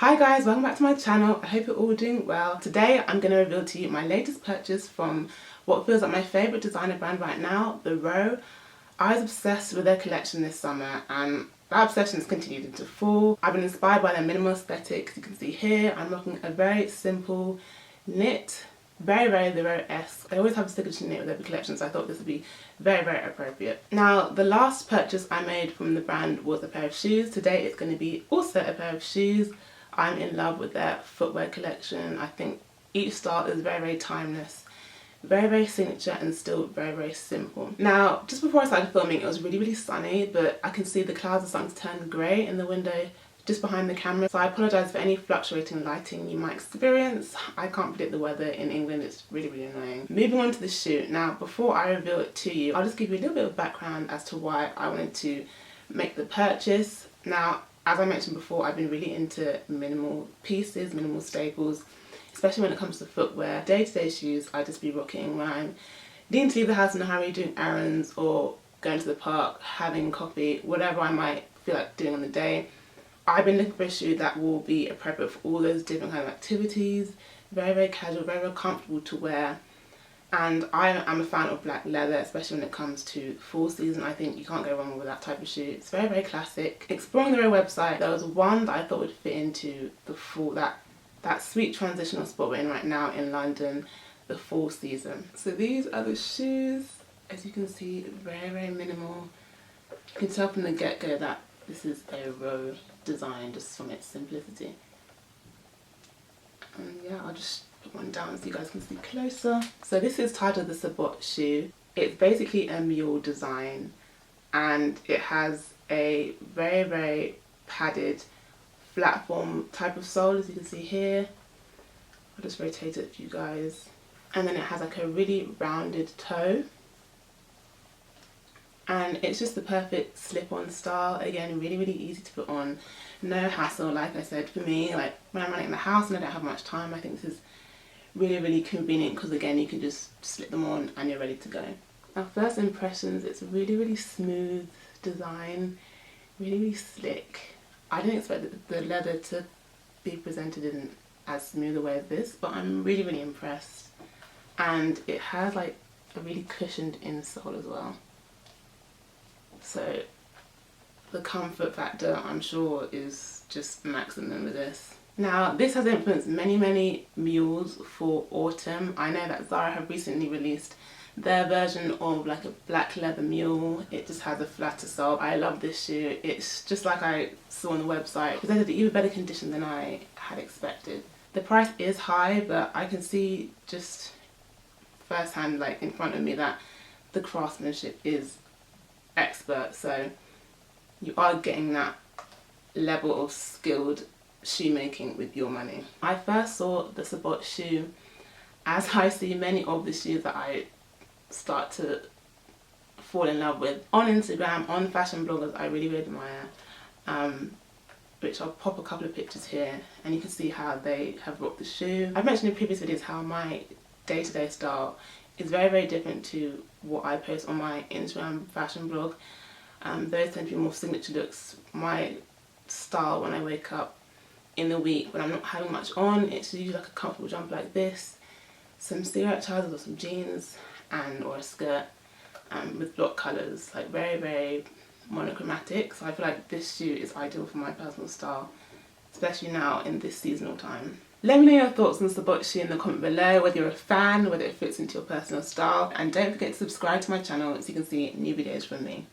Hi guys, welcome back to my channel. I hope you're all doing well. Today I'm going to reveal to you my latest purchase from what feels like my favourite designer brand right now, The Row. I was obsessed with their collection this summer and that obsession has continued into fall. I've been inspired by their minimal aesthetic. As you can see here, I'm rocking a very simple knit, very The Row-esque. They always have a signature knit with every collection, so I thought this would be very appropriate. Now, the last purchase I made from the brand was a pair of shoes. Today it's going to be also a pair of shoes. I'm in love with their footwear collection. I think each style is very timeless, very signature, and still very simple. Now, just before I started filming, it was really sunny, but I can see the clouds are starting to turn grey in the window just behind the camera, so I apologise for any fluctuating lighting you might experience. I can't predict the weather in England, it's really annoying. Moving on to the shoe. Now, before I reveal it to you, I'll just give you a little bit of background as to why I wanted to make the purchase. Now, as I mentioned before, I've been really into minimal pieces, minimal staples, especially when it comes to footwear. Day-to-day shoes I just be rocking when I'm needing to leave the house in a hurry, doing errands or going to the park, having coffee, whatever I might feel like doing on the day. I've been looking for a shoe that will be appropriate for all those different kind of activities, very casual, very comfortable to wear. And I am a fan of black leather, especially when it comes to fall season. I think you can't go wrong with that type of shoe. It's very classic. Exploring the Row website, there was one that I thought would fit into the fall, that sweet transitional spot we're in right now in London, the fall season. So these are the shoes. As you can see, very minimal. You can tell from the get-go that this is a Row design just from its simplicity. And yeah, I'll just put one down so you guys can see closer. So this is titled the Sabot shoe. It's basically a mule design and it has a very padded platform type of sole, as you can see here. I'll just rotate it for you guys. And then it has like a really rounded toe. And it's just the perfect slip-on style. Again, really easy to put on. No hassle, like I said, for me. Like when I'm running in the house and I don't have much time, I think this is really convenient because again, you can just slip them on and you're ready to go. Now, first impressions, it's a really smooth design, really slick. I didn't expect the leather to be presented in as smooth a way as this, but I'm really impressed. And it has like a really cushioned insole as well. So the comfort factor, I'm sure, is just maximum with this. Now, this has influenced many mules for autumn. I know that Zara have recently released their version of like a black leather mule. It just has a flatter sole. I love this shoe. It's just like I saw on the website, presented in even better condition than I had expected. The price is high, but I can see just firsthand, like in front of me, that the craftsmanship is expert, so you are getting that level of skilled shoemaking with your money. I first saw the Sabot shoe, as I see many of the shoes that I start to fall in love with, on Instagram, on fashion bloggers I really admire, which I'll pop a couple of pictures here and you can see how they have rocked the shoe. I've mentioned in previous videos how my day-to-day style is very different to what I post on my Instagram fashion blog. Those tend to be more signature looks. My style when I wake up in the week when I'm not having much on, it's usually like a comfortable jumper like this, some cigarette trousers or some jeans or a skirt with block colours, like very monochromatic. So I feel like this shoe is ideal for my personal style, especially now in this seasonal time. Let me know your thoughts on the Sabot shoe in the comment below, whether you're a fan, whether it fits into your personal style, and don't forget to subscribe to my channel so you can see new videos from me.